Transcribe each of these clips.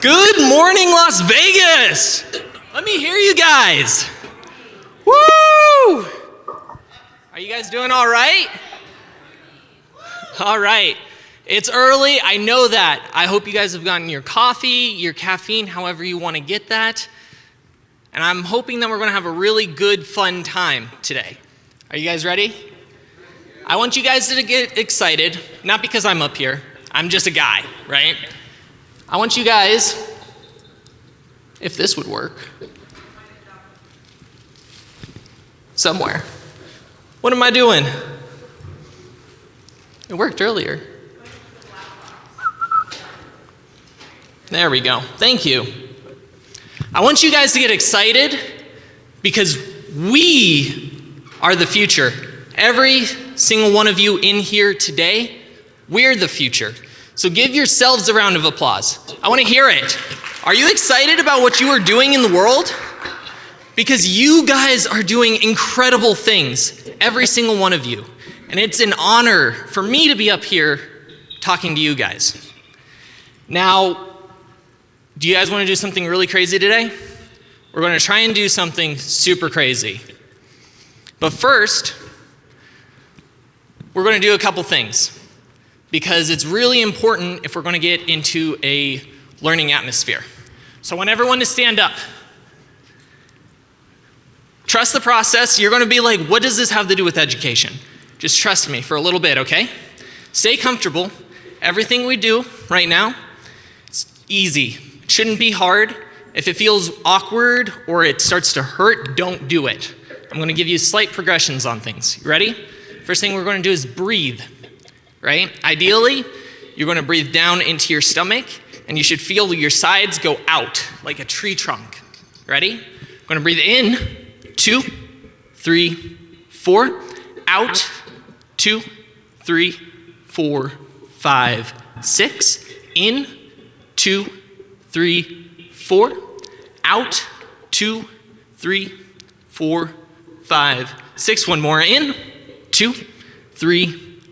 Good morning, Las Vegas! Let me hear you guys. Woo! Are you guys doing all right? All right. It's early, I know that. I hope you guys have gotten your coffee, your caffeine, however you want to get that. And I'm hoping that we're going to have a really good, fun time today. Are you guys ready? I want you guys to get excited, not because I'm up here. I'm just a guy, right? I want you guys, if this would work, somewhere. What am I doing? It worked earlier. There we go. Thank you. I want you guys to get excited because we are the future. Every single one of you in here today, we're the future. So give yourselves a round of applause. I want to hear it. Are you excited about what you are doing in the world? Because you guys are doing incredible things, every single one of you. And it's an honor for me to be up here talking to you guys. Now, do you guys want to do something really crazy today? We're going to try and do something super crazy. But first, we're going to do a couple things, because it's really important if we're going to get into a learning atmosphere. So I want everyone to stand up. Trust the process. You're going to be like, what does this have to do with education? Just trust me for a little bit, okay? Stay comfortable. Everything we do right now, it's easy. It shouldn't be hard. If it feels awkward or it starts to hurt, don't do it. I'm going to give you slight progressions on things. You ready? First thing we're going to do is breathe. Right? Ideally, you're going to breathe down into your stomach, and you should feel your sides go out like a tree trunk. Ready? I'm going to breathe in, 2, 3, 4, out, 2, 3, 4, 5, 6, in, 2, 3, 4, out, 2, 3, 4, 5, 6. One more, in, 2, 3,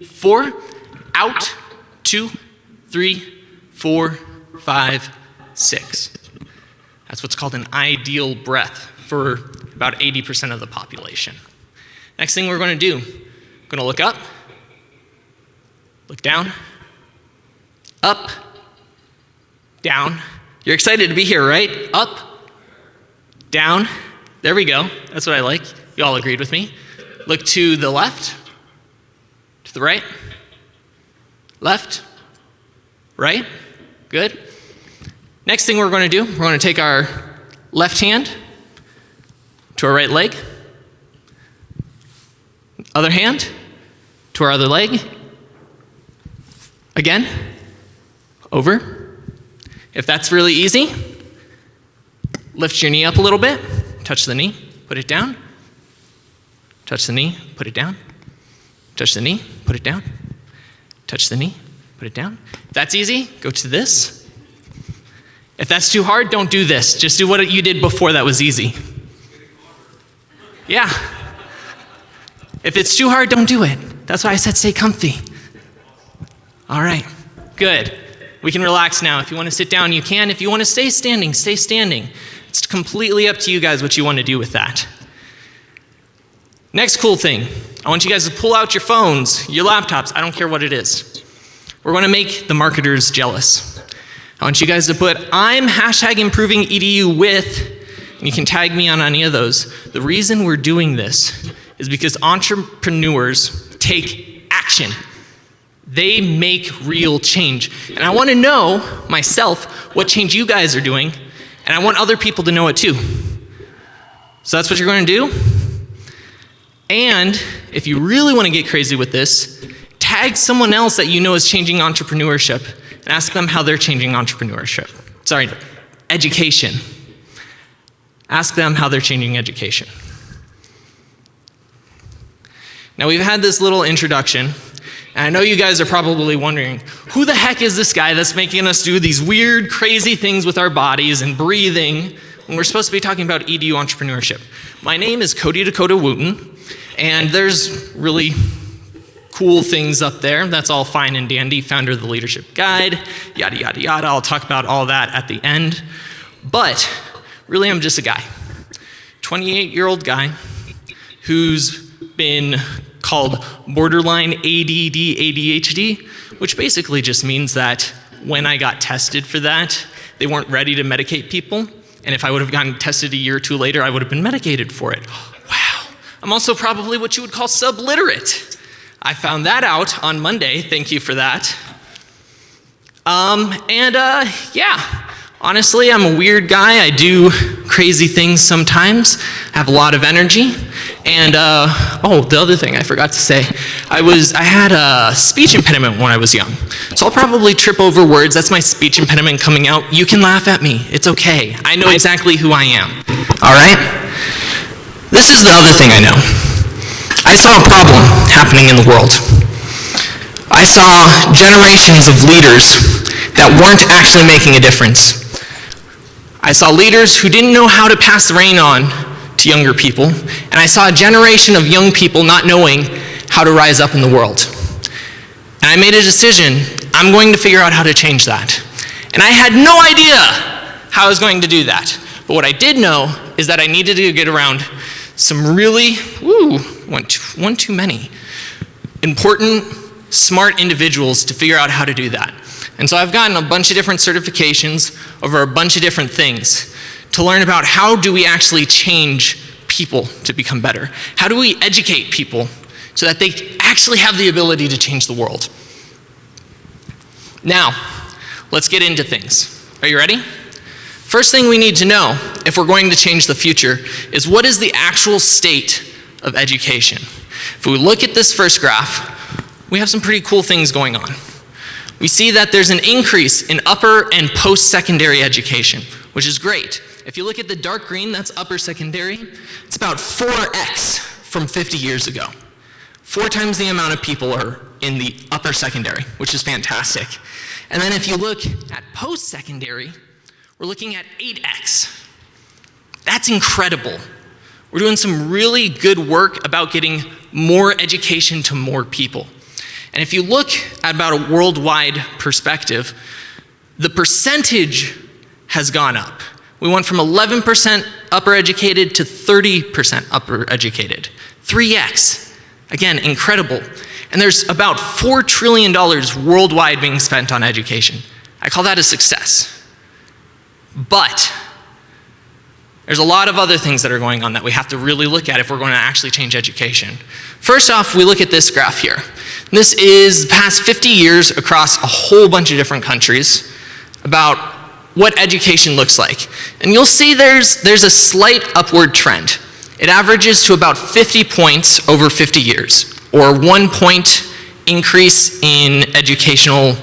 4, out, 2, 3, 4, 5, 6. That's what's called an ideal breath for about 80% of the population. Next thing we're going to do, we're going to look up, look down, up, down. You're excited to be here, right? Up, down. There we go. That's what I like. You all agreed with me. Look to the left, to the right, left, right, good. Next thing we're going to do, we're going to take our left hand to our right leg, other hand to our other leg, again, over. If that's really easy, lift your knee up a little bit, touch the knee, put it down, touch the knee, put it down, touch the knee, put it down, touch the knee, put it down. If that's easy, go to this. If that's too hard, don't do this. Just do what you did before that was easy. Yeah. If it's too hard, don't do it. That's why I said stay comfy. All right, good. We can relax now. If you want to sit down, you can. If you want to stay standing, stay standing. It's completely up to you guys what you want to do with that. Next cool thing, I want you guys to pull out your phones, your laptops, I don't care what it is. We're going to make the marketers jealous. I want you guys to put, I'm #improving_edu with, and you can tag me on any of those. The reason we're doing this is because entrepreneurs take action. They make real change. And I want to know, myself, what change you guys are doing, and I want other people to know it too. So that's what you're going to do. And if you really want to get crazy with this, tag someone else that you know is changing entrepreneurship and ask them how they're changing entrepreneurship. Sorry, education. Ask them how they're changing education. Now we've had this little introduction, and I know you guys are probably wondering, who the heck is this guy that's making us do these weird, crazy things with our bodies and breathing when we're supposed to be talking about Edu Entrepreneurship? My name is Cody Dakota Wooten, and there's really cool things up there. That's all fine and dandy. Founder of the Leadership Guide, yada, yada, yada. I'll talk about all that at the end. But really, I'm just a guy, 28-year-old guy who's been called borderline ADD ADHD, which basically just means that when I got tested for that, they weren't ready to medicate people. And if I would have gotten tested a year or two later, I would have been medicated for it. Wow. I'm also probably what you would call subliterate. I found that out on Monday. Thank you for that. Yeah. Honestly, I'm a weird guy. I do crazy things sometimes. I have a lot of energy. And, oh, the other thing I forgot to say, I had a speech impediment when I was young. So I'll probably trip over words. That's my speech impediment coming out. You can laugh at me. It's okay. I know exactly who I am. All right? This is the other thing I know. I saw a problem happening in the world. I saw generations of leaders that weren't actually making a difference. I saw leaders who didn't know how to pass the reign on to younger people, and I saw a generation of young people not knowing how to rise up in the world. And I made a decision, I'm going to figure out how to change that. And I had no idea how I was going to do that. But what I did know is that I needed to get around some really, one too many, important, smart individuals to figure out how to do that. And so I've gotten a bunch of different certifications over a bunch of different things to learn about how do we actually change people to become better? How do we educate people so that they actually have the ability to change the world? Now, let's get into things. Are you ready? First thing we need to know if we're going to change the future is what is the actual state of education? If we look at this first graph, we have some pretty cool things going on. We see that there's an increase in upper and post-secondary education, which is great. If you look at the dark green, that's upper secondary. It's about 4x from 50 years ago. 4 times the amount of people are in the upper secondary, which is fantastic. And then if you look at post-secondary, we're looking at 8x. That's incredible. We're doing some really good work about getting more education to more people. And if you look at about a worldwide perspective, the percentage has gone up. We went from 11% upper educated to 30% upper educated. 3x. Again, incredible. And there's about $4 trillion worldwide being spent on education. I call that a success. But there's a lot of other things that are going on that we have to really look at if we're going to actually change education. First off, we look at this graph here. This is the past 50 years across a whole bunch of different countries about what education looks like. And you'll see there's a slight upward trend. It averages to about 50 points over 50 years, or 1 point increase in educational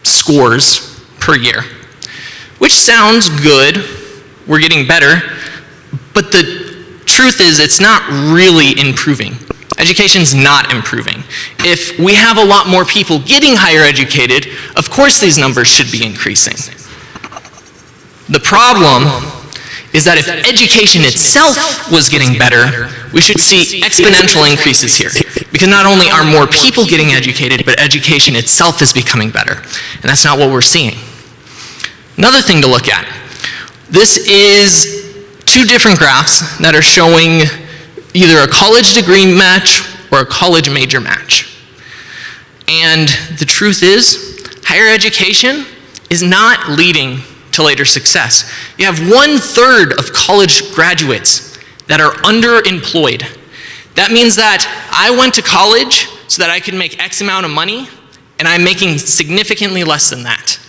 scores per year, which sounds good. We're getting better, but the truth is it's not really improving. Education's not improving. If we have a lot more people getting higher educated, of course these numbers should be increasing. The problem is that if education itself was getting better, we should see exponential increases here. Because not only are more people getting educated, but education itself is becoming better. And that's not what we're seeing. Another thing to look at. This is 2 different graphs that are showing either a college degree match or a college major match. And the truth is, higher education is not leading to later success. You have 1/3 of college graduates that are underemployed. That means that I went to college so that I could make X amount of money, and I'm making significantly less than that.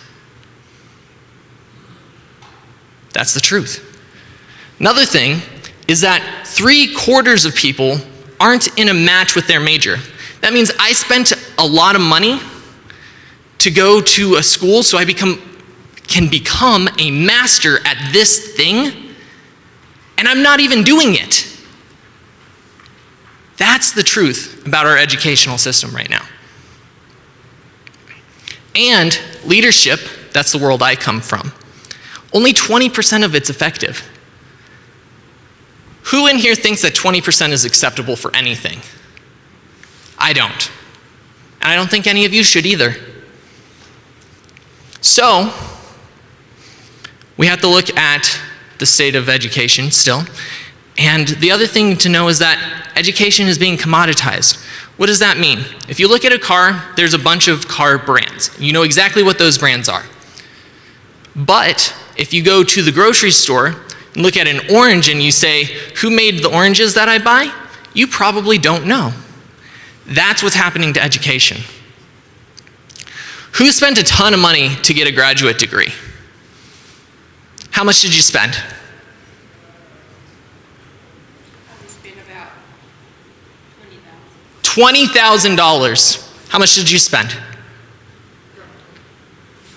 That's the truth. Another thing is that 3/4 of people aren't in a match with their major. That means I spent a lot of money to go to a school so I can become a master at this thing, and I'm not even doing it. That's the truth about our educational system right now. And leadership, that's the world I come from, only 20% of it's effective. Who in here thinks that 20% is acceptable for anything? I don't. And I don't think any of you should either. So, we have to look at the state of education still. And the other thing to know is that education is being commoditized. What does that mean? If you look at a car, there's a bunch of car brands. You know exactly what those brands are. But if you go to the grocery store and look at an orange and you say, who made the oranges that I buy? You probably don't know. That's what's happening to education. Who spent a ton of money to get a graduate degree? How much did you spend? $20,000. How much did you spend?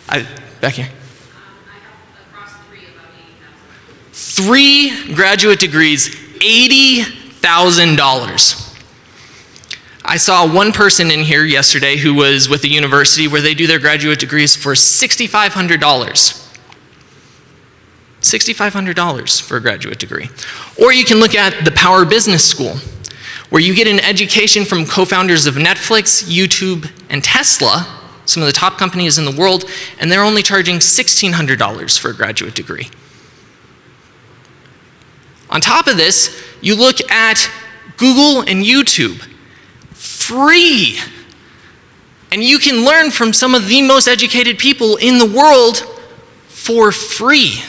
Back here. I have across three, about 80,000. 3 graduate degrees, $80,000. I saw one person in here yesterday who was with a university where they do their graduate degrees for $6,500. $6,500 for a graduate degree. Or you can look at the Power Business School, where you get an education from co-founders of Netflix, YouTube, and Tesla, some of the top companies in the world, and they're only charging $1,600 for a graduate degree. On top of this, you look at Google and YouTube, free. And you can learn from some of the most educated people in the world for free.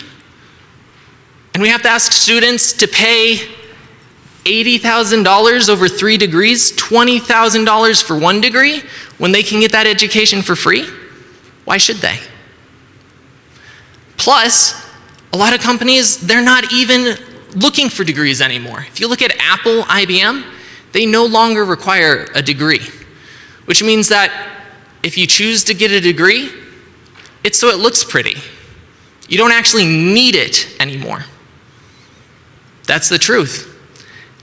And we have to ask students to pay $80,000 over 3 degrees, $20,000 for 1 degree, when they can get that education for free? Why should they? Plus, a lot of companies, they're not even looking for degrees anymore. If you look at Apple, IBM, they no longer require a degree, which means that if you choose to get a degree, it's so it looks pretty. You don't actually need it anymore. That's the truth.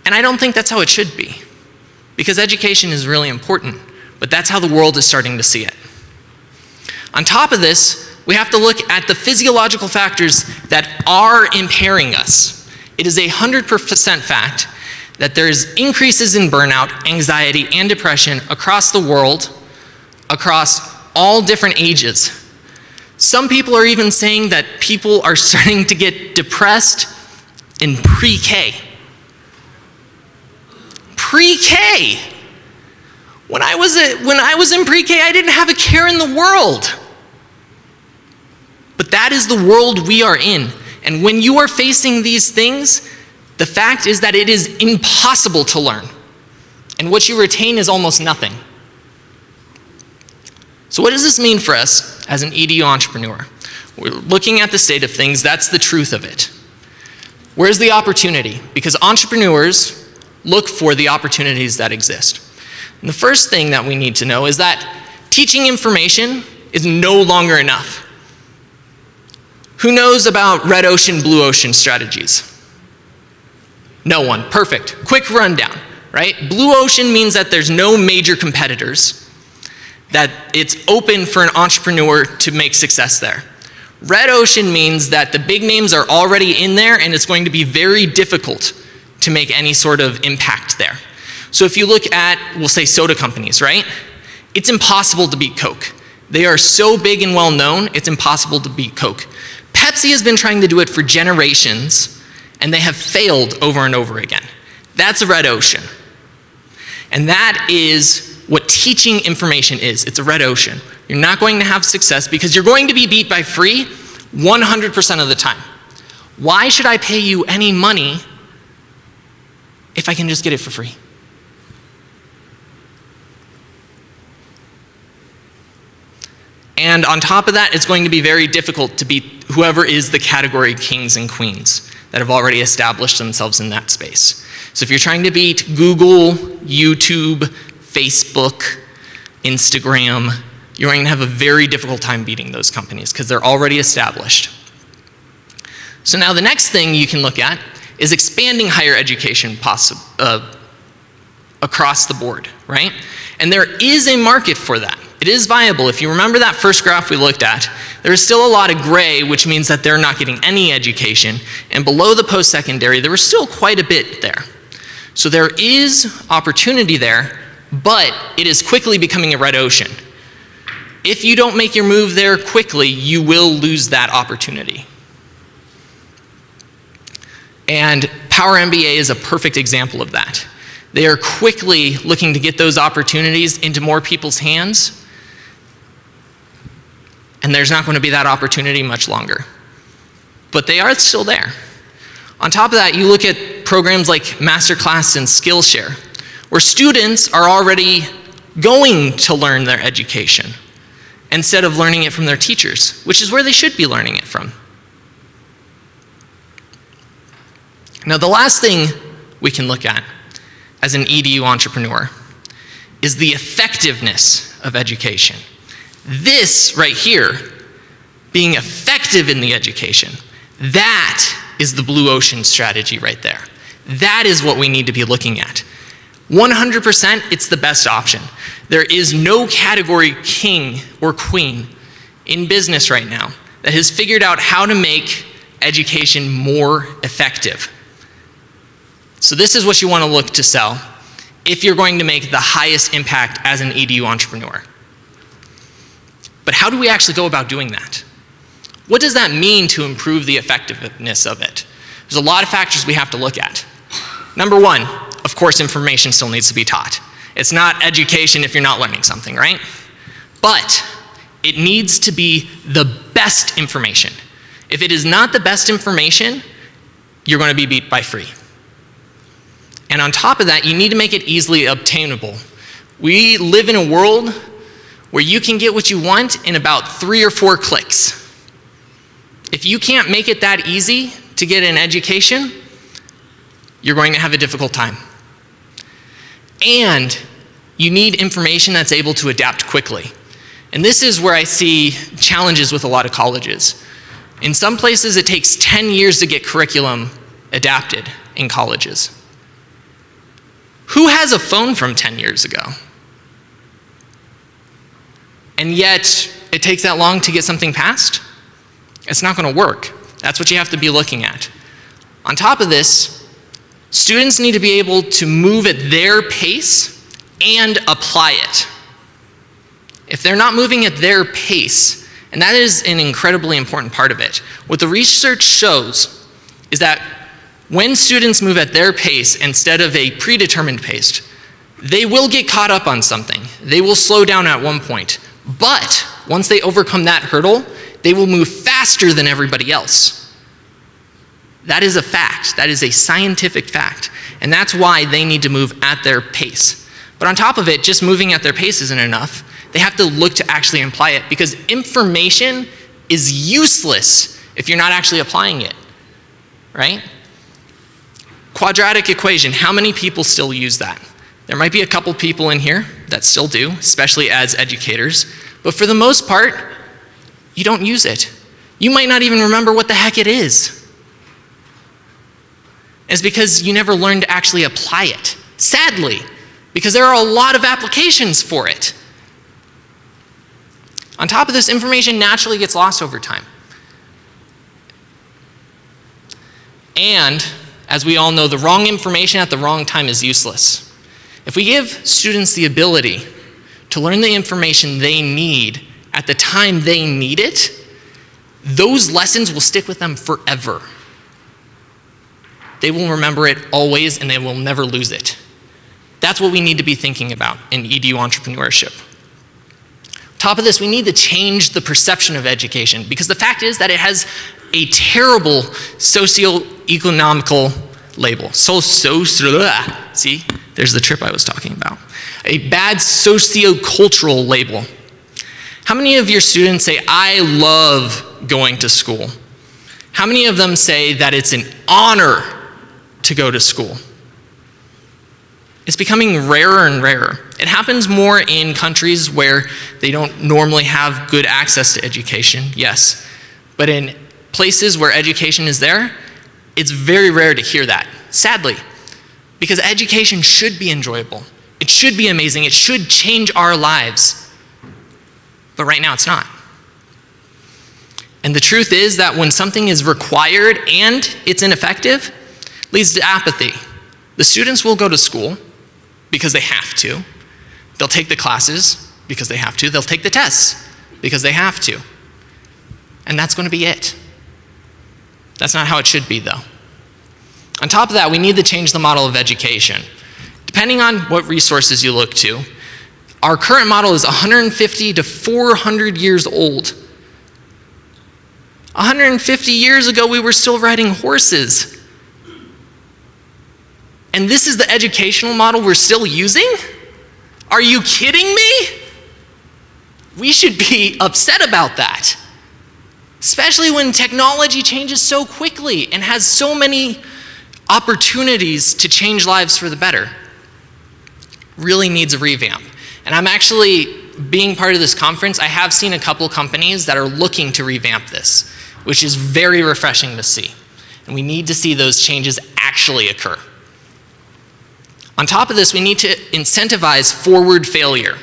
And I don't think that's how it should be, because education is really important, but that's how the world is starting to see it. On top of this, we have to look at the physiological factors that are impairing us. It is 100% fact that there's increases in burnout, anxiety, and depression across the world, across all different ages. Some people are even saying that people are starting to get depressed in pre-K. Pre-K. When I was in pre-K, I didn't have a care in the world. But that is the world we are in. And when you are facing these things, the fact is that it is impossible to learn. And what you retain is almost nothing. So what does this mean for us as an Edu entrepreneur? We're looking at the state of things. That's the truth of it. Where's the opportunity? Because entrepreneurs look for the opportunities that exist. And the first thing that we need to know is that teaching information is no longer enough. Who knows about red ocean, blue ocean strategies? No one. Perfect. Quick rundown, right? Blue ocean means that there's no major competitors, that it's open for an entrepreneur to make success there. Red ocean means that the big names are already in there and it's going to be very difficult to make any sort of impact there. So if you look at, we'll say soda companies, right? It's impossible to beat Coke. They are so big and well known, it's impossible to beat Coke. Pepsi has been trying to do it for generations, and they have failed over and over again. That's a red ocean. And that is what teaching information is. It's a red ocean. You're not going to have success because you're going to be beat by free 100% of the time. Why should I pay you any money if I can just get it for free? And on top of that, it's going to be very difficult to beat whoever is the category kings and queens that have already established themselves in that space. So if you're trying to beat Google, YouTube, Facebook, Instagram, you're going to have a very difficult time beating those companies because they're already established. So now the next thing you can look at is expanding higher education across the board, right? And there is a market for that. It is viable. If you remember that first graph we looked at, there is still a lot of gray, which means that they're not getting any education. And below the post-secondary, there was still quite a bit there. So there is opportunity there, but it is quickly becoming a red ocean. If you don't make your move there quickly, you will lose that opportunity. And Power MBA is a perfect example of that. They are quickly looking to get those opportunities into more people's hands, and there's not going to be that opportunity much longer. But they are still there. On top of that, you look at programs like Masterclass and Skillshare, where students are already going to learn their education instead of learning it from their teachers, which is where they should be learning it from. Now, the last thing we can look at as an EDU entrepreneur is the effectiveness of education. This right here, being effective in the education, that is the blue ocean strategy right there. That is what we need to be looking at. 100%, it's the best option. There is no category king or queen in business right now that has figured out how to make education more effective. So this is what you want to look to sell if you're going to make the highest impact as an EDU entrepreneur. But how do we actually go about doing that? What does that mean to improve the effectiveness of it? There's a lot of factors we have to look at. Number one, of course, information still needs to be taught. It's not education if you're not learning something, right? But it needs to be the best information. If it is not the best information, you're going to be beat by free. And on top of that, you need to make it easily obtainable. We live in a world where you can get what you want in about 3 or 4 clicks. If you can't make it that easy to get an education, you're going to have a difficult time. And you need information that's able to adapt quickly. And this is where I see challenges with a lot of colleges. In some places, it takes 10 years to get curriculum adapted in colleges. Who has a phone from 10 years ago? And yet, it takes that long to get something passed? It's not going to work. That's what you have to be looking at. On top of this, students need to be able to move at their pace and apply it. If they're not moving at their pace, and that is an incredibly important part of it, what the research shows is that when students move at their pace instead of a predetermined pace, they will get caught up on something. They will slow down at one point. But once they overcome that hurdle, they will move faster than everybody else. That is a fact. That is a scientific fact. And that's why they need to move at their pace. But on top of it, just moving at their pace isn't enough. They have to look to actually apply it, because information is useless if you're not actually applying it, right? Quadratic equation, how many people still use that? There might be a couple people in here that still do, especially as educators, but for the most part, you don't use it. You might not even remember what the heck it is. It's because you never learned to actually apply it, sadly, because there are a lot of applications for it. On top of this, information naturally gets lost over time. And, as we all know, the wrong information at the wrong time is useless. If we give students the ability to learn the information they need at the time they need it, those lessons will stick with them forever. They will remember it always, and they will never lose it. That's what we need to be thinking about in EDU entrepreneurship. Top of this, we need to change the perception of education, because the fact is that it has a terrible socio-economical label. See, there's the trip I was talking about. A bad socio-cultural label. How many of your students say, I love going to school? How many of them say that it's an honor to go to school? It's becoming rarer and rarer. It happens more in countries where they don't normally have good access to education, yes. But in places where education is there, it's very rare to hear that, sadly. Because education should be enjoyable. It should be amazing. It should change our lives. But right now it's not. And the truth is that when something is required and it's ineffective, it leads to apathy. The students will go to school because they have to, They'll take the classes because they have to. They'll take the tests because they have to. And that's going to be it. That's not how it should be, though. On top of that, we need to change the model of education. Depending on what resources you look to, our current model is 150 to 400 years old. 150 years ago, we were still riding horses. And this is the educational model we're still using? Are you kidding me? We should be upset about that. Especially when technology changes so quickly and has so many opportunities to change lives for the better. Really needs a revamp. And I'm actually, being part of this conference, I have seen a couple companies that are looking to revamp this, which is very refreshing to see. And we need to see those changes actually occur. On top of this, we need to incentivize forward failure,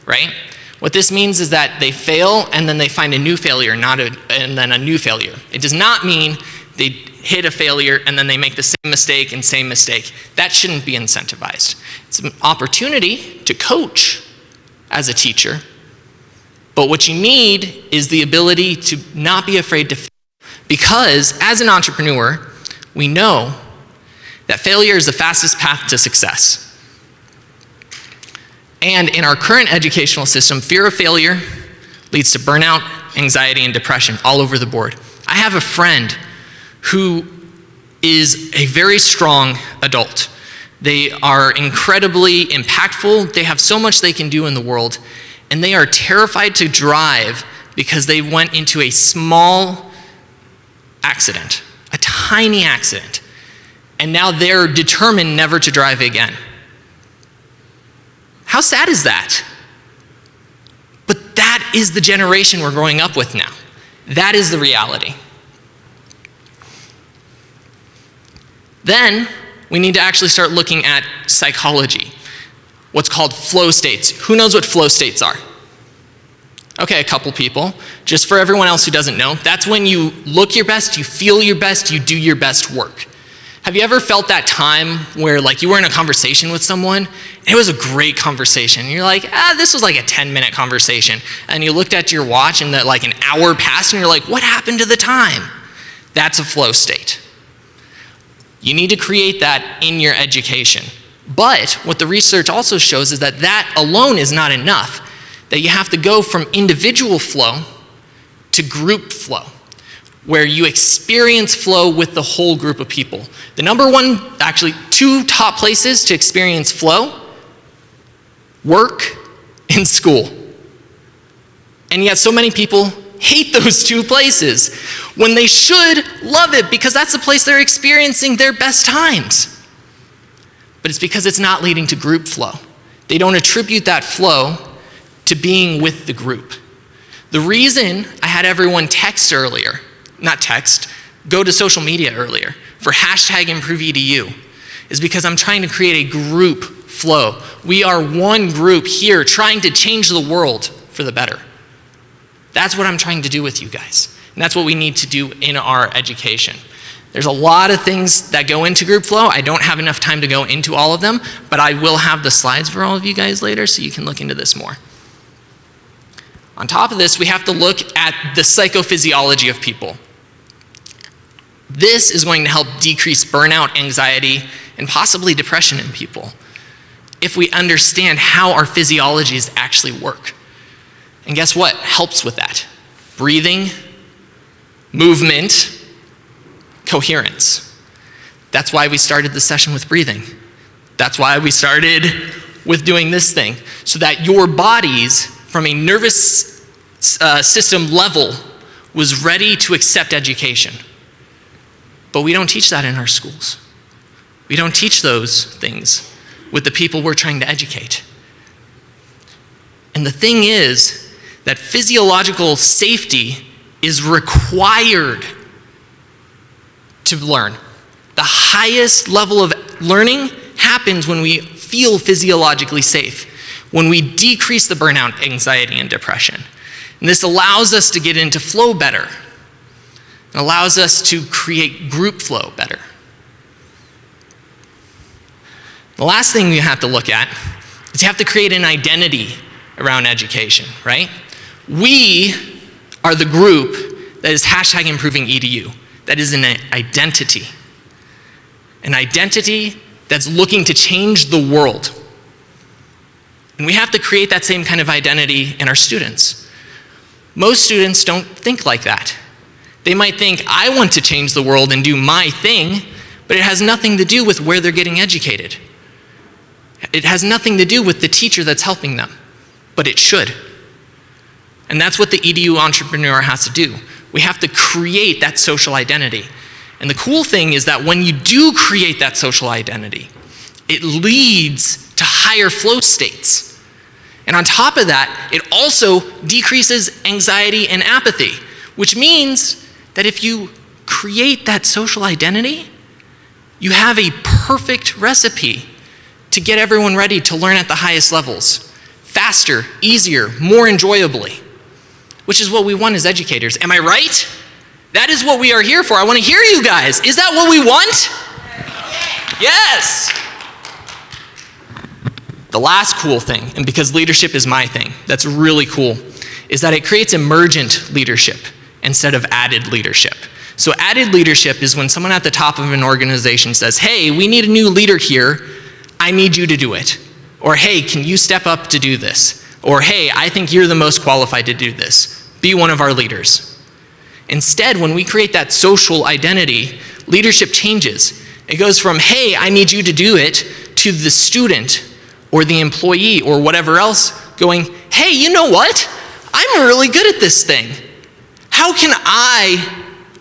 right? What this means is that they fail and then they find a new failure, and then a new failure. It does not mean they hit a failure and then they make the same mistake and same mistake. That shouldn't be incentivized. It's an opportunity to coach as a teacher, but what you need is the ability to not be afraid to fail. Because as an entrepreneur, we know that failure is the fastest path to success. And in our current educational system, fear of failure leads to burnout, anxiety, and depression all over the board. I have a friend who is a very strong adult. They are incredibly impactful. They have so much they can do in the world, and they are terrified to drive because they went into a small accident, a tiny accident, and now they're determined never to drive again. How sad is that? But that is the generation we're growing up with now. That is the reality. Then we need to actually start looking at psychology, what's called flow states. Who knows what flow states are? Okay, a couple people. Just for everyone else who doesn't know, that's when you look your best, you feel your best, you do your best work. Have you ever felt that time where like you were in a conversation with someone, and it was a great conversation, and you're like, this was like a 10-minute conversation, and you looked at your watch and that like an hour passed, and you're like, what happened to the time? That's a flow state. You need to create that in your education. But what the research also shows is that that alone is not enough, that you have to go from individual flow to group flow, where you experience flow with the whole group of people. The number one, actually two top places to experience flow, work and school. And yet so many people hate those two places when they should love it because that's the place they're experiencing their best times. But it's because it's not leading to group flow. They don't attribute that flow to being with the group. The reason I had everyone go to social media earlier for #ImproveEDU is because I'm trying to create a group flow. We are one group here trying to change the world for the better. That's what I'm trying to do with you guys. And that's what we need to do in our education. There's a lot of things that go into group flow. I don't have enough time to go into all of them, but I will have the slides for all of you guys later so you can look into this more. On top of this, we have to look at the psychophysiology of people. This is going to help decrease burnout, anxiety, and possibly depression in people if we understand how our physiologies actually work. And guess what helps with that? Breathing, movement, coherence. That's why we started the session with breathing. That's why we started with doing this thing, so that your bodies, from a nervous system level, was ready to accept education. But we don't teach that in our schools. We don't teach those things with the people we're trying to educate. And the thing is that physiological safety is required to learn. The highest level of learning happens when we feel physiologically safe, when we decrease the burnout, anxiety, and depression. And this allows us to get into flow better. It allows us to create group flow better. The last thing we have to look at is is you have to create an identity around education, right? We are the group that is hashtag improving EDU. That is an identity. An identity that's looking to change the world. And we have to create that same kind of identity in our students. Most students don't think like that. They might think, I want to change the world and do my thing, but it has nothing to do with where they're getting educated. It has nothing to do with the teacher that's helping them, but it should. And that's what the Edu Entrepreneur has to do. We have to create that social identity. And the cool thing is that when you do create that social identity, it leads to higher flow states. And on top of that, it also decreases anxiety and apathy, which means that if you create that social identity, you have a perfect recipe to get everyone ready to learn at the highest levels, faster, easier, more enjoyably, which is what we want as educators. Am I right? That is what we are here for. I want to hear you guys. Is that what we want? Yes. The last cool thing, and because leadership is my thing, that's really cool, is that it creates emergent leadership instead of added leadership. So added leadership is when someone at the top of an organization says, hey, we need a new leader here, I need you to do it. Or hey, can you step up to do this? Or hey, I think you're the most qualified to do this. Be one of our leaders. Instead, when we create that social identity, leadership changes. It goes from, hey, I need you to do it, to the student or the employee or whatever else going, hey, you know what? I'm really good at this thing. How can I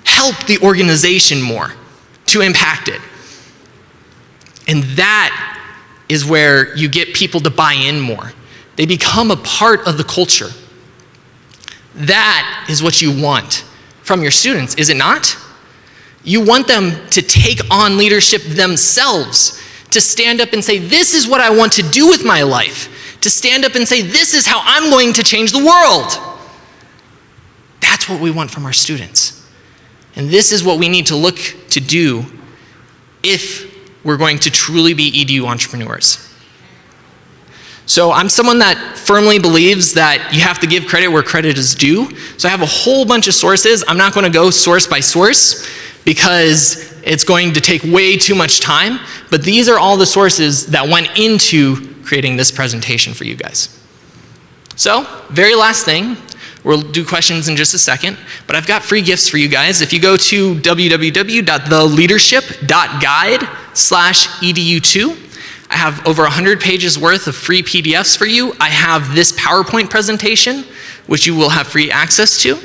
help the organization more to impact it? And that is where you get people to buy in more. They become a part of the culture. That is what you want from your students, is it not? You want them to take on leadership themselves, to stand up and say, this is what I want to do with my life, to stand up and say, this is how I'm going to change the world. That's what we want from our students. And this is what we need to look to do if we're going to truly be Edu entrepreneurs. So I'm someone that firmly believes that you have to give credit where credit is due. So I have a whole bunch of sources. I'm not going to go source by source because it's going to take way too much time. But these are all the sources that went into creating this presentation for you guys. So, very last thing. We'll do questions in just a second, but I've got free gifts for you guys. If you go to www.theleadership.guide/edu2, I have over 100 pages worth of free PDFs for you. I have this PowerPoint presentation, which you will have free access to.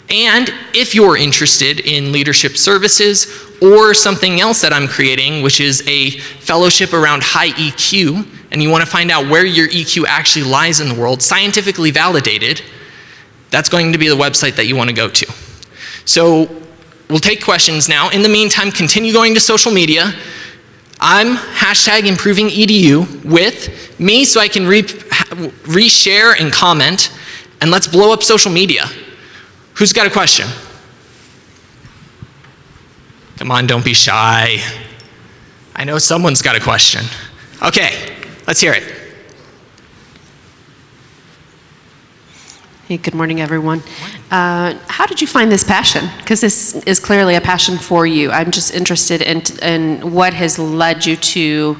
And if you're interested in leadership services or something else that I'm creating, which is a fellowship around high EQ, and you want to find out where your EQ actually lies in the world, scientifically validated, that's going to be the website that you want to go to. So we'll take questions now. In the meantime, continue going to social media. I'm #ImprovingEDU with me so I can reshare and comment, and let's blow up social media. Who's got a question? Come on, don't be shy. I know someone's got a question. Okay, let's hear it. Hey, good morning, everyone. How did you find this passion? Because this is clearly a passion for you. I'm just interested in what has led you to,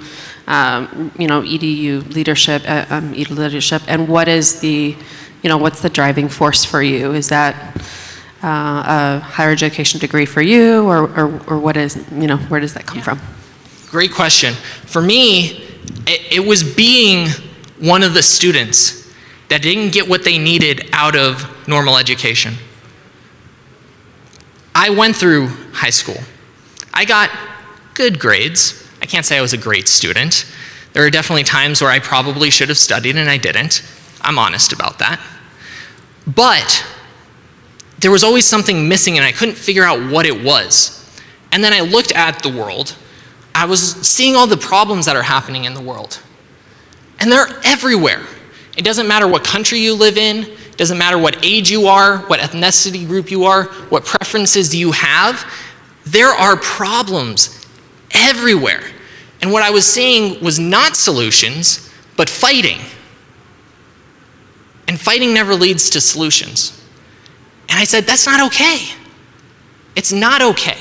EDU leadership, and what is the, what's the driving force for you? Is that a higher education degree for you, or what is, where does that come from? Great question. For me, it was being one of the students that didn't get what they needed out of normal education. I went through high school. I got good grades. I can't say I was a great student. There are definitely times where I probably should have studied and I didn't. I'm honest about that. But there was always something missing and I couldn't figure out what it was. And then I looked at the world. I was seeing all the problems that are happening in the world. And they're everywhere. It doesn't matter what country you live in, it doesn't matter what age you are, what ethnicity group you are, what preferences you have. There are problems everywhere. And what I was seeing was not solutions, but fighting. And fighting never leads to solutions. And I said, that's not okay. It's not okay.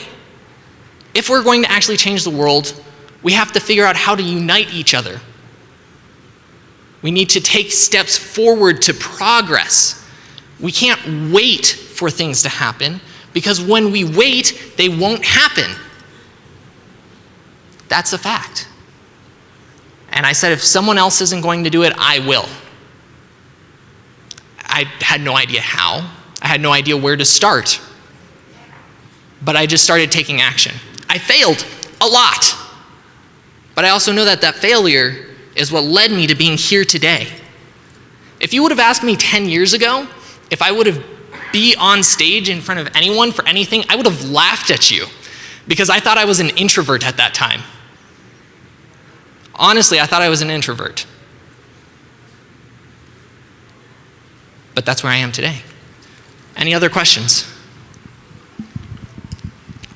If we're going to actually change the world, we have to figure out how to unite each other. We need to take steps forward to progress. We can't wait for things to happen, because when we wait, they won't happen. That's a fact. And I said, if someone else isn't going to do it, I will. I had no idea how. I had no idea where to start. But I just started taking action. I failed a lot. But I also know that that failure is what led me to being here today. If you would have asked me 10 years ago, if I would have been on stage in front of anyone for anything, I would have laughed at you, because I thought I was an introvert at that time. Honestly, I thought I was an introvert. But that's where I am today. Any other questions?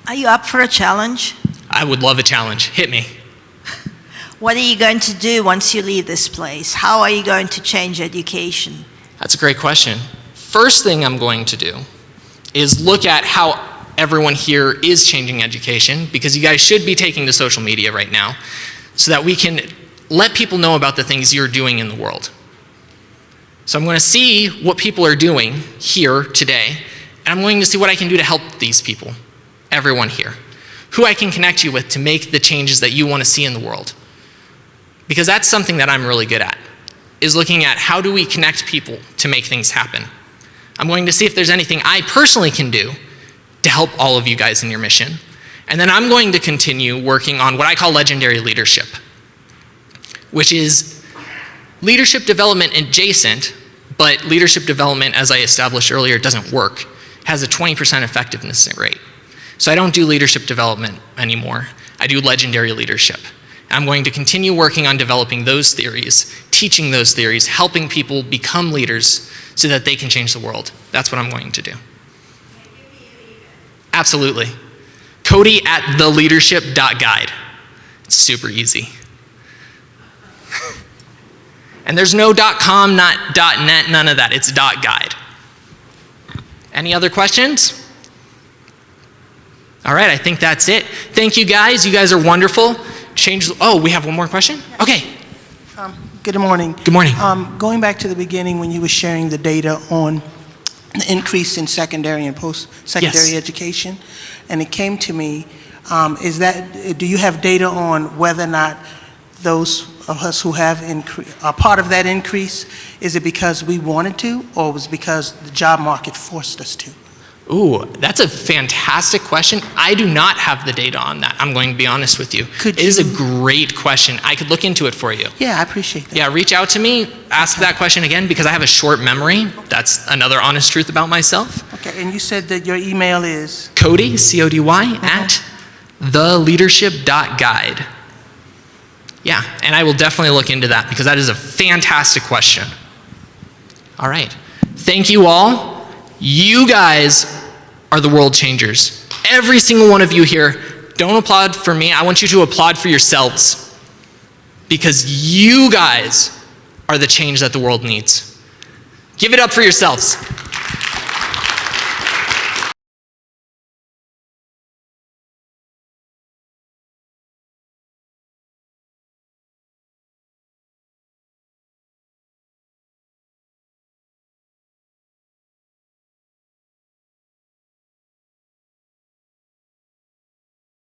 Are you up for a challenge? I would love a challenge. Hit me. What are you going to do once you leave this place? How are you going to change education? That's a great question. First thing I'm going to do is look at how everyone here is changing education, because you guys should be taking to social media right now so that we can let people know about the things you're doing in the world. So I'm going to see what people are doing here today, and I'm going to see what I can do to help these people, everyone here, who I can connect you with to make the changes that you want to see in the world. Because that's something that I'm really good at, is looking at how do we connect people to make things happen. I'm going to see if there's anything I personally can do to help all of you guys in your mission. And then I'm going to continue working on what I call legendary leadership, which is leadership development adjacent, but leadership development, as I established earlier, doesn't work. It has a 20% effectiveness rate. So I don't do leadership development anymore. I do legendary leadership. I'm going to continue working on developing those theories, teaching those theories, helping people become leaders so that they can change the world. That's what I'm going to do. Absolutely. Cody at theleadership.guide. It's super easy. And there's no .com, not .net, none of that. It's .guide. Any other questions? All right, I think that's it. Thank you guys. You guys are wonderful. Oh, we have one more question? Okay. Good morning. Good morning. Going back to the beginning when you were sharing the data on the increase in secondary and post-secondary Yes. education, and it came to me, do you have data on whether or not those of us who have are part of that increase? Is it because we wanted to, or was it because the job market forced us to? Ooh, that's a fantastic question. I do not have the data on that. I'm going to be honest with you. It is a great question. I could look into it for you. Yeah, I appreciate that. Yeah, reach out to me, ask that question again, because I have a short memory. That's another honest truth about myself. Okay, and you said that your email is? Cody, C-O-D-Y, at theleadership.guide. Yeah, and I will definitely look into that, because that is a fantastic question. All right. Thank you all. You guys are the world changers. Every single one of you here, don't applaud for me. I want you to applaud for yourselves, because you guys are the change that the world needs. Give it up for yourselves.